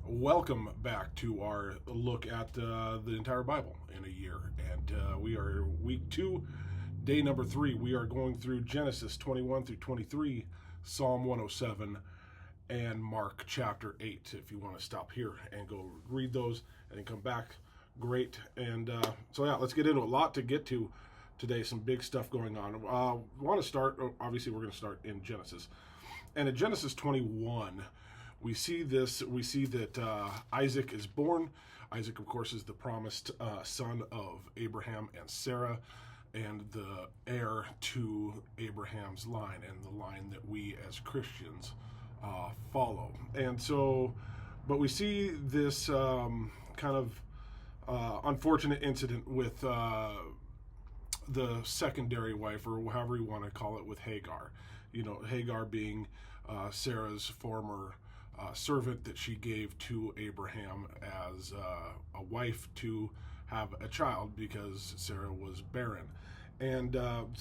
Welcome back to our look at the entire Bible in a year. And we are week 2, day number 3. We are going through Genesis 21 through 23, Psalm 107, and Mark chapter 8. If you want to stop here and go read those and then come back, great. And let's get into a lot to get to today. Some big stuff going on. We want to start, obviously, we're going to start in Genesis. And in Genesis 21, we see that Isaac is born. Isaac, of course, is the promised son of Abraham and Sarah, and the heir to Abraham's line, and the line that we as Christians follow. And so, but we see this kind of unfortunate incident with the secondary wife, or however you want to call it, with Hagar. You know, Hagar being Sarah's former servant that she gave to Abraham as a wife to have a child because Sarah was barren. And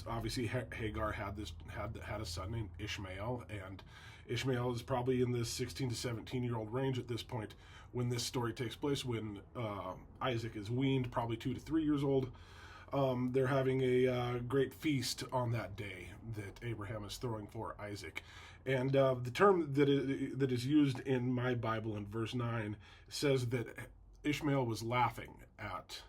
obviously Hagar had a son named Ishmael, and Ishmael is probably in this 16 to 17-year-old range at this point when this story takes place, when Isaac is weaned, probably 2 to 3 years old. They're having a great feast on that day that Abraham is throwing for Isaac. And the term that is used in my Bible in verse 9 says that Ishmael was laughing at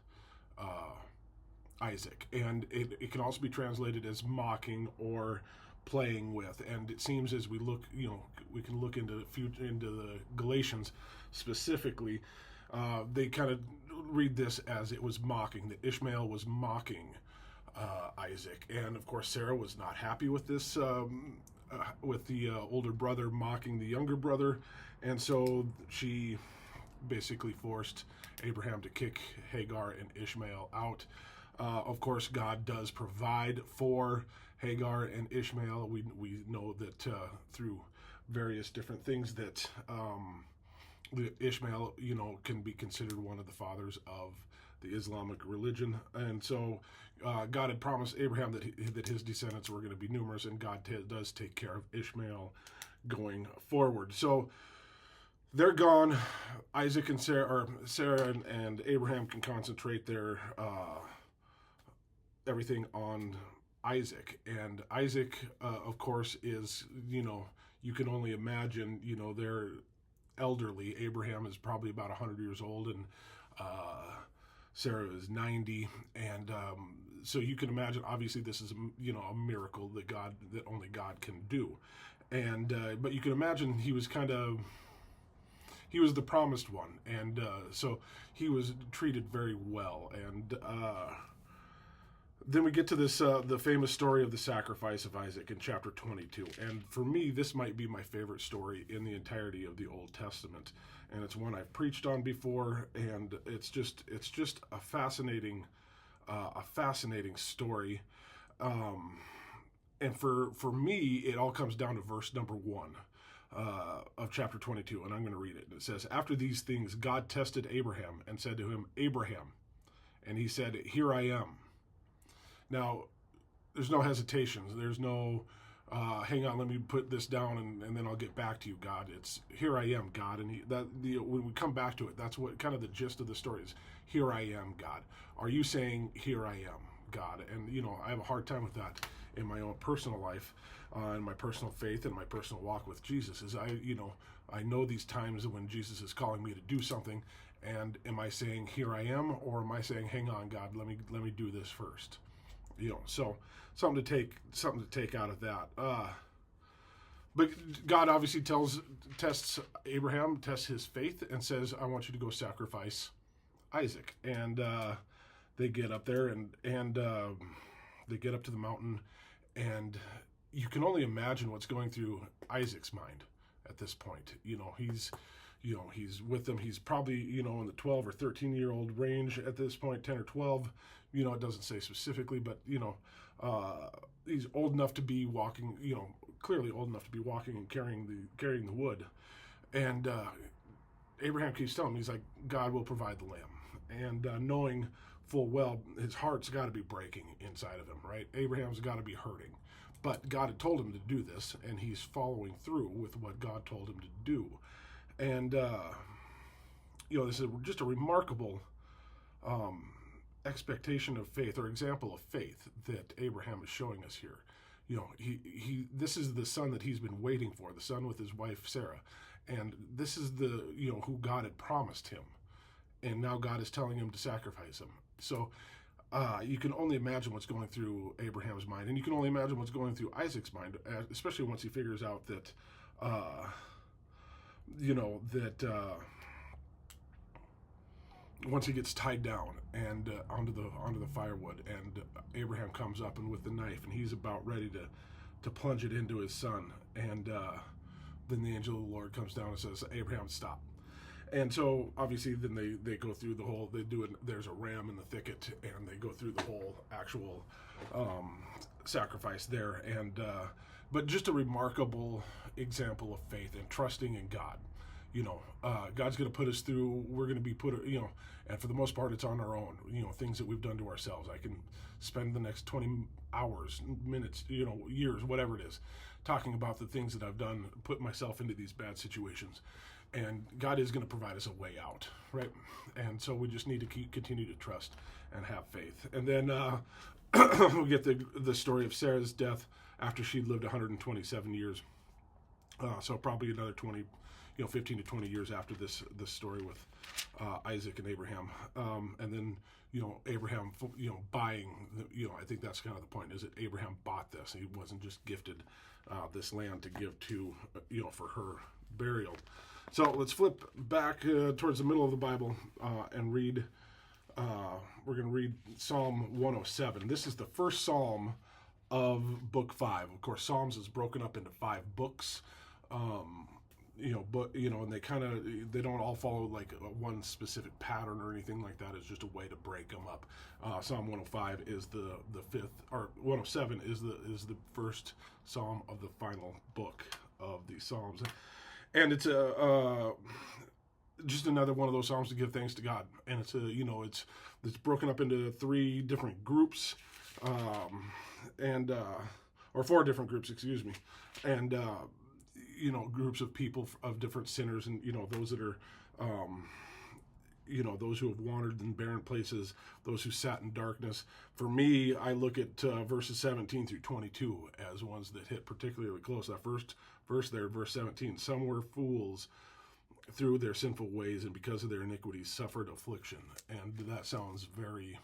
Isaac. And it can also be translated as mocking or playing with. And it seems as we look, we can look into the Galatians specifically, they kind of read this as it was mocking, that Ishmael was mocking Isaac. And of course, Sarah was not happy with this, with the older brother mocking the younger brother. And so she basically forced Abraham to kick Hagar and Ishmael out. Of course, God does provide for Hagar and Ishmael. We know that through various different things that Ishmael, can be considered one of the fathers of the Islamic religion. And so God had promised Abraham that his descendants were going to be numerous, and God does take care of Ishmael going forward. So they're gone. Isaac and Sarah and Abraham can concentrate their everything on Isaac. And Isaac, of course, is, you can only imagine, they're elderly. Abraham is probably about 100 years old, and Sarah is 90. And so you can imagine, obviously, this is, a miracle that only God can do. And but you can imagine he was the promised one, and so he was treated very well. And then we get to this the famous story of the sacrifice of Isaac in chapter 22. And for me, this might be my favorite story in the entirety of the Old Testament. And it's one I've preached on before, and it's just a fascinating story. And for me, it all comes down to verse number 1 of chapter 22, and I'm going to read it. It says, "After these things, God tested Abraham and said to him, 'Abraham.' And he said, 'Here I am.'" Now, there's no hesitation. There's no, hang on, let me put this down and then I'll get back to you, God. It's, "Here I am, God." And when we come back to it, that's what kind of the gist of the story is. "Here I am, God." Are you saying, "Here I am, God"? And, I have a hard time with that in my own personal life, in my personal faith and my personal walk with Jesus. Is I know these times when Jesus is calling me to do something, and am I saying, "Here I am," or am I saying, "Hang on, God, let me do this first"? So something to take out of that. But God obviously tests Abraham, tests his faith, and says, "I want you to go sacrifice Isaac." And they get up there, and they get up to the mountain, and you can only imagine what's going through Isaac's mind at this point. He's with them. He's probably, in the 12 or 13-year-old range at this point, 10 or 12. It doesn't say specifically, but, he's old enough to be walking, clearly old enough to be walking and carrying the wood. And Abraham keeps telling him, he's like, "God will provide the lamb." And knowing full well his heart's got to be breaking inside of him, right? Abraham's got to be hurting. But God had told him to do this, and he's following through with what God told him to do. And this is just a remarkable expectation of faith, or example of faith, that Abraham is showing us here. This is the son that he's been waiting for, the son with his wife Sarah, and this is the who God had promised him, and now God is telling him to sacrifice him. So you can only imagine what's going through Abraham's mind, and you can only imagine what's going through Isaac's mind, especially once he figures out that once he gets tied down and onto the firewood, and Abraham comes up and with the knife, and he's about ready to plunge it into his son, and then the angel of the Lord comes down and says, "Abraham, stop." And so obviously then they go through the whole, there's a ram in the thicket, and they go through the whole actual sacrifice there, and but just a remarkable example of faith and trusting in God. God's going to put us through, we're going to be put, and for the most part, it's on our own, things that we've done to ourselves. I can spend the next 20 hours, minutes, years, whatever it is, talking about the things that I've done, put myself into these bad situations. And God is going to provide us a way out, right? And so we just need to continue to trust and have faith. And then we get the story of Sarah's death after she'd lived 127 years. So probably another 15 to 20 years after this story with Isaac and Abraham. And then, Abraham, buying, I think that's kind of the point, is that Abraham bought this. He wasn't just gifted this land to give to, for her burial. So let's flip back towards the middle of the Bible and read. We're going to read Psalm 107. This is the first psalm of Book 5. Of course, Psalms is broken up into 5 books. And they don't all follow like one specific pattern or anything like that. It's just a way to break them up. Psalm 105 is the fifth, or 107 is the first psalm of the final book of these psalms, and it's just another one of those psalms to give thanks to God. And it's it's broken up into 3 different groups, or 4 different groups, excuse me, and groups of people, of different sinners, and those that are those who have wandered in barren places, those who sat in darkness. For me, I look at verses 17 through 22 as ones that hit particularly close. That first verse there, verse 17, some were fools through their sinful ways, and because of their iniquities suffered affliction. And that sounds very,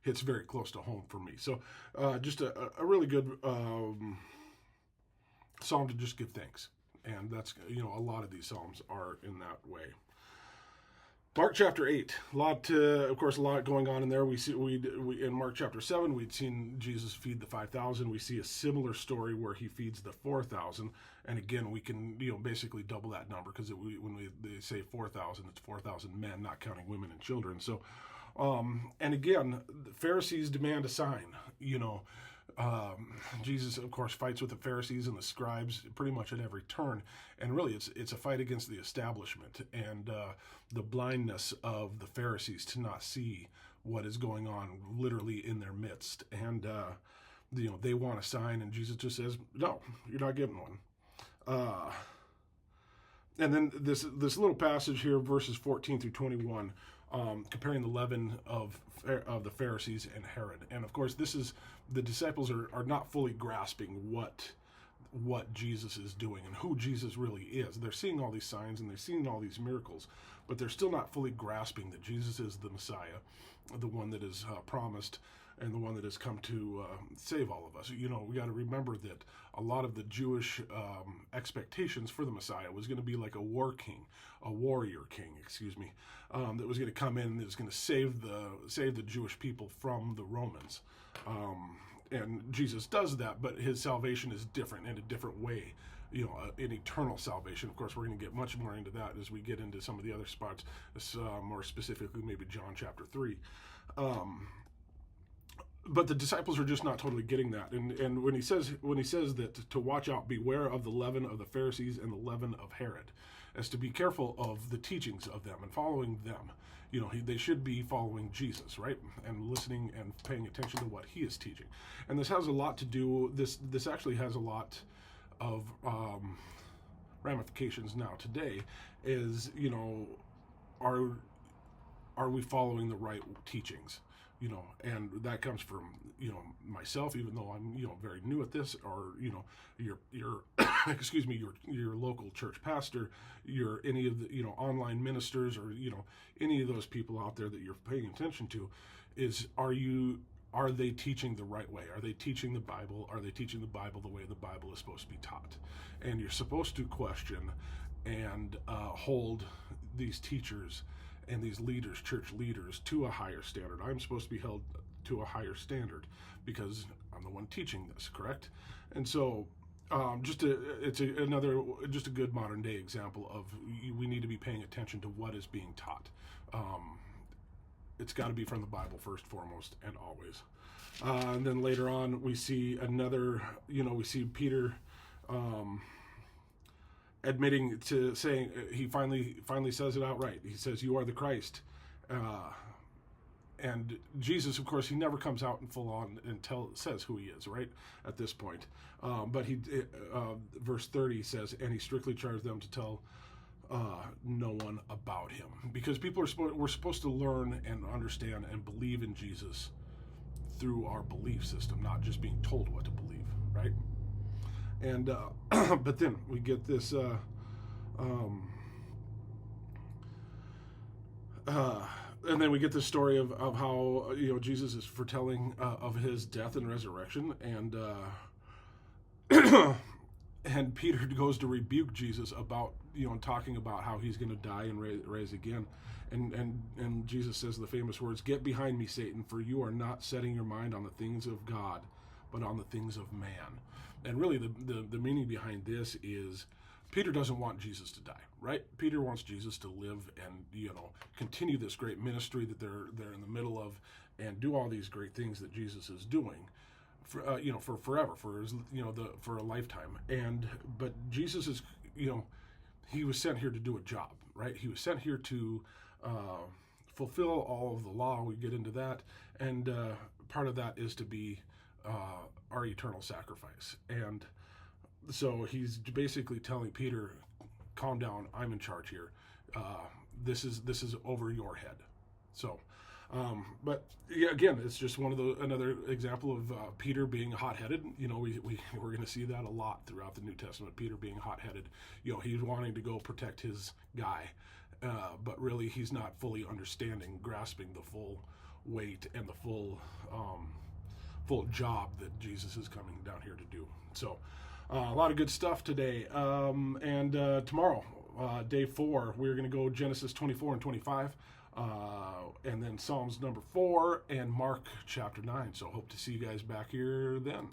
hits very close to home for me. So just a really good psalm to just give thanks. And that's, a lot of these psalms are in that way. Mark chapter 8, a lot going on in there. We in Mark chapter 7, we'd seen Jesus feed the 5,000. We see a similar story where he feeds the 4,000, and again, we can basically double that number, because they say 4,000, it's 4,000 men, not counting women and children. So, and again, the Pharisees demand a sign. Jesus, of course, fights with the Pharisees and the scribes pretty much at every turn, and really it's a fight against the establishment and the blindness of the Pharisees to not see what is going on literally in their midst. And they want a sign, and Jesus just says, "No, you're not getting one." And then this little passage here, verses 14 through 21. Comparing the leaven of the Pharisees and Herod. And of course, the disciples are not fully grasping what Jesus is doing and who Jesus really is. They're seeing all these signs and they're seeing all these miracles, but they're still not fully grasping that Jesus is the Messiah, the one that is promised, and the one that has come to save all of us. We got to remember that a lot of the Jewish expectations for the Messiah was going to be like a warrior king, that was going to come in and that was going to save the Jewish people from the Romans. And Jesus does that, but his salvation is different in a different way. An eternal salvation. Of course, we're going to get much more into that as we get into some of the other spots, more specifically maybe John chapter 3. But the disciples are just not totally getting that. And when he says that to watch out, beware of the leaven of the Pharisees and the leaven of Herod, as to be careful of the teachings of them and following them. They should be following Jesus, right? And listening and paying attention to what he is teaching. And this has a lot to do, this actually has a lot of ramifications now today, is, are we following the right teachings? And that comes from myself, even though I'm very new at this, or your excuse me, your local church pastor, your any of the online ministers, or any of those people out there that you're paying attention to, are they teaching the right way? Are they teaching the Bible? Are they teaching the Bible the way the Bible is supposed to be taught? And you're supposed to question and hold these teachers and these leaders, church leaders, to a higher standard. I'm supposed to be held to a higher standard because I'm the one teaching this, correct? And so it's a good modern day example of we need to be paying attention to what is being taught. It's got to be from the Bible first, foremost, and always. And then later on, we see we see Peter admitting to saying, he finally says it outright. He says, "You are the Christ." And Jesus, of course, he never comes out in full on and says who he is, right, at this point. But verse 30 says, "And he strictly charged them to tell no one about him," because we're supposed to learn and understand and believe in Jesus through our belief system, not just being told what to believe, right? And but then we get this and then we get this story of how Jesus is foretelling of his death and resurrection, and and Peter goes to rebuke Jesus about talking about how he's going to die and raise again, and Jesus says the famous words, "Get behind me, Satan, for you are not setting your mind on the things of God, but on the things of man." And really, the meaning behind this is Peter doesn't want Jesus to die, right? Peter wants Jesus to live and continue this great ministry that they're in the middle of, and do all these great things that Jesus is doing for for forever, for his, for a lifetime. But Jesus is he was sent here to do a job, right? He was sent here to fulfill all of the law. We get into that, and part of that is to be our eternal sacrifice. And so he's basically telling Peter, "Calm down. I'm in charge here. This is over your head." So, but yeah, again, it's just another example of Peter being hot-headed. We're going to see that a lot throughout the New Testament. Peter being hot-headed. He's wanting to go protect his guy, but really he's not fully grasping the full weight and the full job that Jesus is coming down here to do. So. A lot of good stuff today. And tomorrow, day 4, we're going to go Genesis 24 and 25, and then Psalms number 4 and Mark chapter 9. So hope to see you guys back here then.